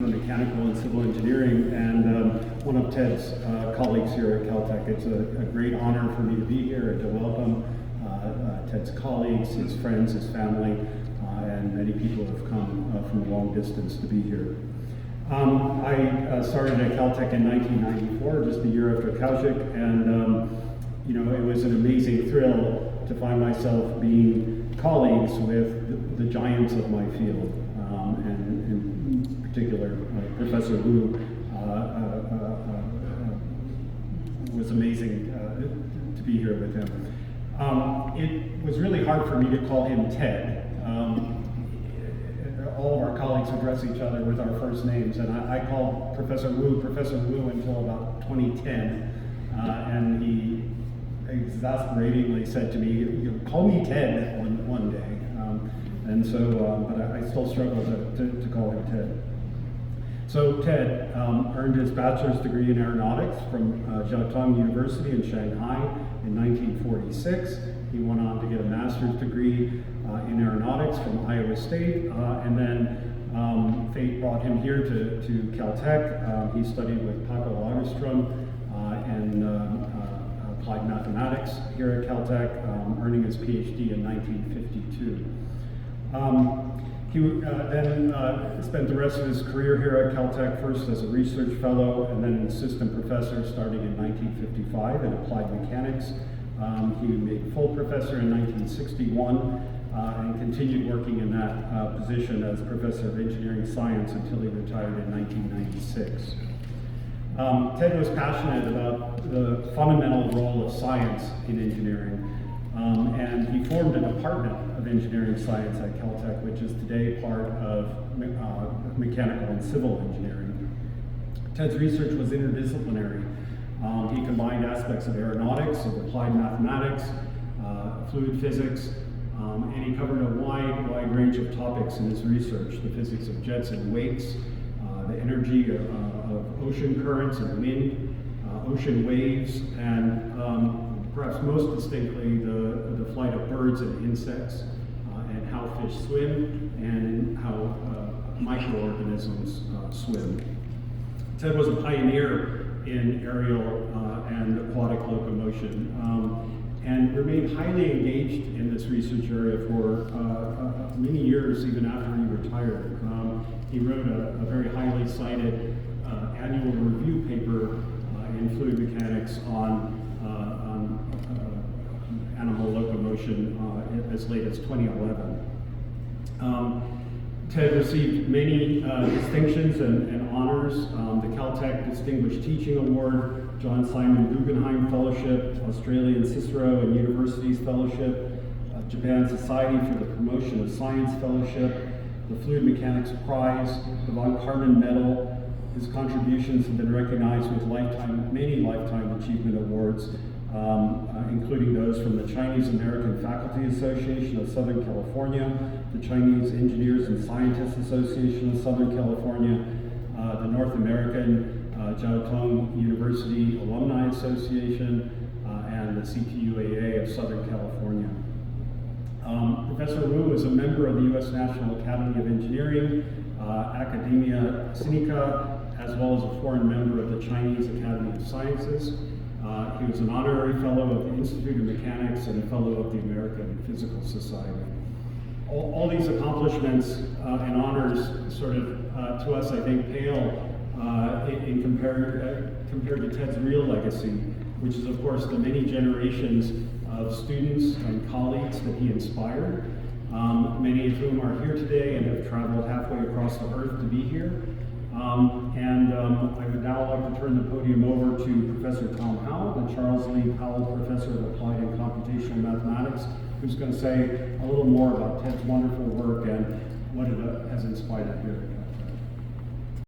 Mechanical and civil engineering, and one of Ted's colleagues here at Caltech. It's a great honor for me to be here and to welcome Ted's colleagues, his friends, his family, and many people have come from a long distance to be here. I started at Caltech in 1994, just a year after Kaushik, and it was an amazing thrill to find myself being colleagues with the giants of my field, and in particular, Professor Wu was amazing to be here with him. It was really hard for me to call him Ted. All of our colleagues address each other with our first names, and I called Professor Wu until about 2010, and he exasperatingly said to me, "Call me Ted one day." And so, but I still struggle to call him Ted. So Ted earned his bachelor's degree in aeronautics from Jiao Tong University in Shanghai in 1946. He went on to get a master's degree in aeronautics from Iowa State, and then fate brought him here to Caltech. He studied with Paco Lagerström in applied mathematics here at Caltech, earning his PhD in 1952. He then spent the rest of his career here at Caltech, first as a research fellow and then an assistant professor starting in 1955 in applied mechanics. He made full professor in 1961 and continued working in that position as professor of engineering science until he retired in 1996. Ted was passionate about the fundamental role of science in engineering. And he formed a department of engineering science at Caltech, which is today part of mechanical and civil engineering. Ted's research was interdisciplinary. He combined aspects of aeronautics, of applied mathematics, fluid physics, and he covered a wide range of topics in his research: the physics of jets and wakes, the energy of ocean currents and wind, ocean waves, and perhaps most distinctly, the flight of birds and insects, and how fish swim, and how microorganisms swim. Ted was a pioneer in aerial and aquatic locomotion, and remained highly engaged in this research area for many years, even after he retired. He wrote a very highly cited annual review paper in fluid mechanics on animal locomotion as late as 2011. Ted received many distinctions and honors: the Caltech Distinguished Teaching Award, John Simon Guggenheim Fellowship, Australian Cicero and Universities Fellowship, Japan Society for the Promotion of Science Fellowship, the Fluid Mechanics Prize, the von Karman Medal. His contributions have been recognized with many lifetime achievement awards, including those from the Chinese American Faculty Association of Southern California, the Chinese Engineers and Scientists Association of Southern California, the North American Jiao Tong University Alumni Association, and the CTUAA of Southern California. Professor Wu is a member of the U.S. National Academy of Engineering, Academia Sinica, as well as a foreign member of the Chinese Academy of Sciences. He was an honorary fellow of the Institute of Mechanics and a fellow of the American Physical Society. All these accomplishments and honors sort of, to us, I think, pale compared to Ted's real legacy, which is, of course, the many generations of students and colleagues that he inspired, many of whom are here today and have traveled halfway across the earth to be here. I would now like to turn the podium over to Professor Tom Howe, the Charles Lee Powell Professor of Applied and Computational Mathematics, who's going to say a little more about Ted's wonderful work and what it has inspired here.